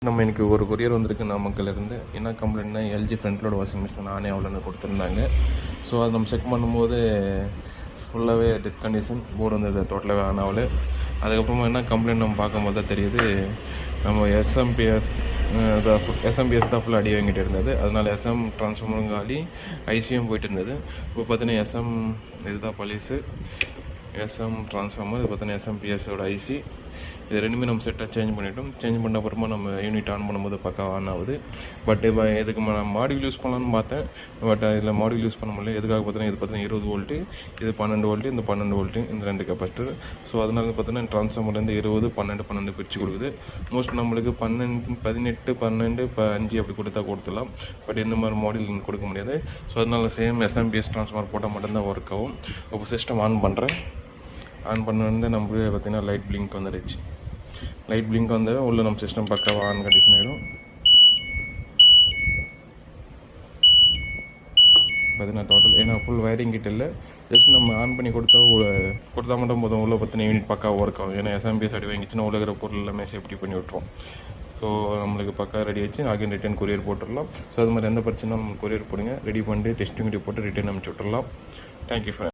நம்ம இன்றைக்கி ஒரு கொரியர் வந்திருக்கு நாமக்கல்லேருந்து. என்ன கம்ப்ளைண்ட்னா LG front load washing machine நானே அவ்வளோன்னு கொடுத்துருந்தாங்க. ஸோ அது நம்ம செக் பண்ணும்போது ஃபுல்லாகவே டெத் கண்டிஷன், போர்டு வந்து டோட்டலாகவே ஆன் ஆகலை. அதுக்கப்புறமா என்ன கம்ப்ளைண்ட் நம்ம பார்க்கும்போது தான் தெரியுது, நம்ம எஸ்எம்பிஎஸ் தான் ஃபுல்லாக அடி வாங்கிட்டு இருந்தது. அதனால் எஸ்எம் ட்ரான்ஸ்ஃபார்மரும் காலி, ஐசியும் போயிட்டு இருந்தது. இப்போ பார்த்தீங்கன்னா எஸ்எம் இதுதான் பழசு, எஸ்எம் ட்ரான்ஸ்ஃபார்மர், இது பார்த்தீங்கன்னா எஸ்எம்பிஎஸோட ஐசி. இது ரெண்டுமே நம்ம செட்டாக சேஞ்ச் பண்ணிட்டோம். சேஞ்ச் பண்ண அப்புறமா நம்ம யூனிட் ஆன் பண்ணும்போது பக்கா ஆன் ஆகுது. பட் இப்போ இதுக்கு நான் மாடியூல் யூஸ் பண்ணலான்னு பார்த்தேன். பட் இதில் மாடியூல் யூஸ் பண்ண முடியல. எதுக்காக பார்த்தீங்கன்னா இது பார்த்தீங்கன்னா 20 வோல்ட்டு, இது 12 வோல்ட்டு, இந்த 12 வோல்ட்டு, இந்த 2 கெப்பாசிட்டர். ஸோ அதனால பார்த்தீங்கன்னா ட்ரான்ஸ்ஃபார்மர்லேருந்து 20, 12 பிரித்து கொடுக்குது. மோஸ்ட் நம்மளுக்கு 18, 12, 5 அப்படி கொடுத்துடலாம். பட் இந்த மாதிரி மாடியூல் கொடுக்க முடியாது. ஸோ அதனால சேம் எஸ்எம்பிஎஸ் ட்ரான்ஸ்ஃபார்மர் போட்டால் மட்டும்தான் ஒர்க் ஆகும். இப்போ சிஸ்டம் ஆன் பண்ணுறேன். ஆன் பண்ண வந்து நம்மளுக்கு பார்த்தீங்கன்னா லைட் பிளிங்க் வந்துடுச்சு. லைட் பிளிங்க் வந்து உள்ள நம்ம சிஸ்டம் பக்காவாக ஆன் கண்டிஷன் ஆகிடும். பார்த்தீங்கன்னா டோட்டல் ஏன்னா ஃபுல் வயரிங் கிட்ட இல்லை, ஜஸ்ட் நம்ம ஆன் பண்ணி கொடுத்தா மட்டும் போதும். உள்ள பார்த்தீங்கன்னா யூனிட் பக்காவாக ஒர்க் ஆகும். ஏன்னா எஸ்எம்பிஎஸ் அடி வாங்கிச்சுன்னா உள்ள இருக்கிற பொருள் எல்லாமே சேஃப்டி பண்ணி விட்ருவோம். ஸோ நம்மளுக்கு பக்கா ரெடி ஆச்சு. அகைன் ரிட்டன் கொரியர் போட்டுடலாம். ஸோ அது மாதிரி எந்த பிரச்சனையும் நம்ம கொரியர் போடுங்க, ரெடி பண்ணிட்டு டெஸ்டிங் வீடியோ போட்டு ரிட்டன் அனுப்பிச்சி விட்டுடலாம். Thank you friend.